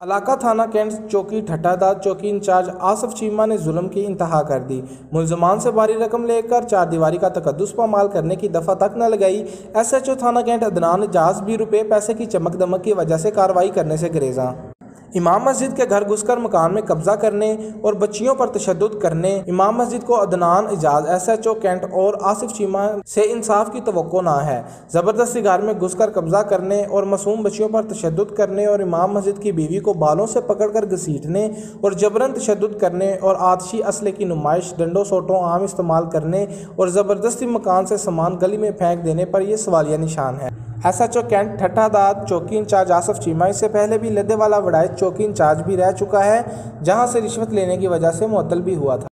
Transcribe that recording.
इलाका थाना कैंट चौकी ठट्ठादार चौकी इंचार्ज आसफ चीमा ने जुल्म की इंतहा कर दी। मुलजमान से भारी रकम लेकर चारदीवारी का तकद्दुस पामाल करने की दफ़ा तक न लगाई। SHO थाना कैंट अदनान एजाज भी रुपये पैसे की चमक दमक की वजह से कार्रवाई करने से गुरेजा। इमाम मस्जिद के घर घुसकर मकान में कब्जा करने और बच्चियों पर तशद्दुद करने। इमाम मस्जिद को अदनान एजाज SHO कैंट और आसिफ चीमा से इंसाफ की तवक्को ना है। ज़बरदस्ती घर में घुसकर कब्जा करने और मासूम बच्चियों पर तशद्दुद करने और इमाम मस्जिद की बीवी को बालों से पकड़कर घसीटने और जबरन तशद्दुद करने और आतशी असले की नुमाइश डंडों सोटों आम इस्तेमाल करने और ज़बरदस्ती मकान से सामान गली में फेंक देने पर यह सवालिया निशान है। SHO कैंट ठट्ठादार चौकी इंचार्ज आसफ चीमा इससे पहले भी लद्देवाला वड़ाइच चौकी इंचार्ज भी रह चुका है, जहां से रिश्वत लेने की वजह से मुअत्तल भी हुआ था।